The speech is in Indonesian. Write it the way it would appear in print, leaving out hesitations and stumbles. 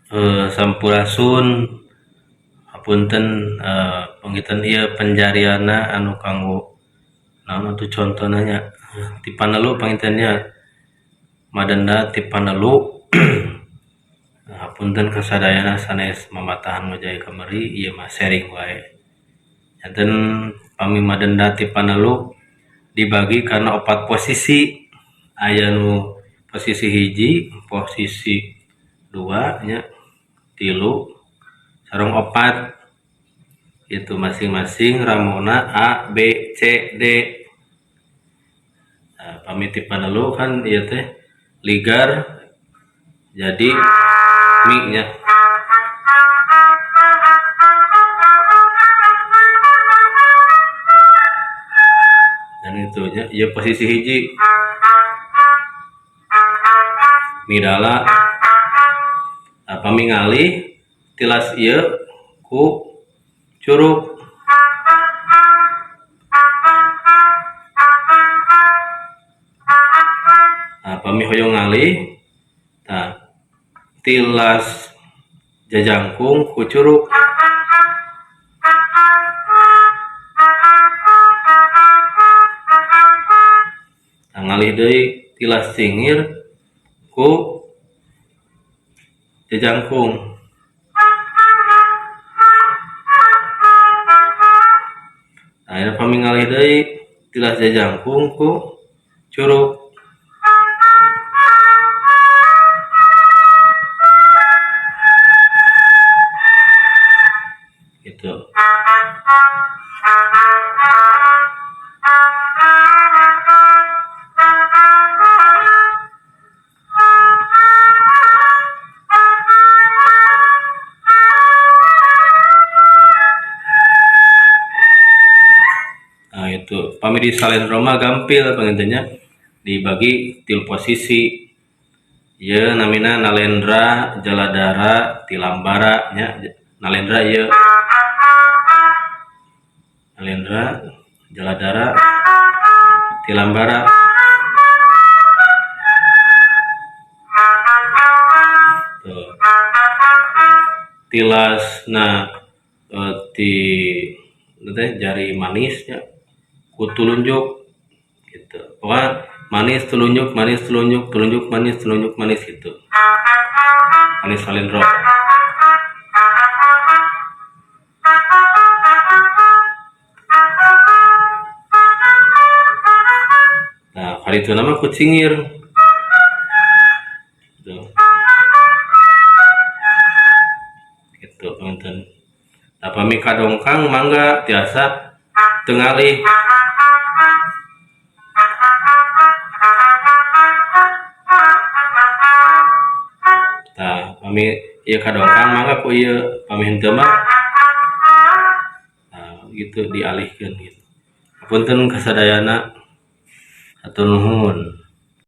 Sampurasun hapunten pangitan ieu penjariana anu kanggo naon atuh contona nya ti Panelu pangitannya madenda ti Panelu. Hapunten kasadayana sanes mamatahan ngojay kamari ieu mah sharing wae. Janten pami madenda ti Panelu dibagi karena 4 posisi. Aya nu posisi hiji, posisi 2 nya, 3 sareng 4 itu masing-masing ramona A, B, C, D. Nah, pami ti Panelu kan ieu teh ligar jadi mi nya. Dan itu nya ieu posisi hiji midala. Nah, pami ngalih tilas ieu ku curug. Nah, pami hoyong ngalih nah tilas jajangkung ku curug. Nah, ngalih deui tilas cingir ku jajangkung. Nah, ayeuna pami ngalih deui tilas jajangkung ku curug. Gitu. Nah, itu pami di salendro mah gampil pangintennya dibagi 3 posisi. Ieu namina nalendra, jaladara, tilambara nya. Nalendra ieu nalendra, jaladara, tilambara. Tuh. Tilasna ti teh jari manisnya ku tulunjuk gitu. Pokoknya manis telunjuk manis telunjuk telunjuk manis gitu. Manis salendro. Nah, kali itu nama ku cingir. Gitu. Gitu panginten. Nah, pami kadongkang mangga tiasa teu ngalih. Nah, pami ieu kadongkang mangga ku ieu pami henteu mah gitu dialihkeun gitu. Hapunten kasadayana. Hatur nuhun.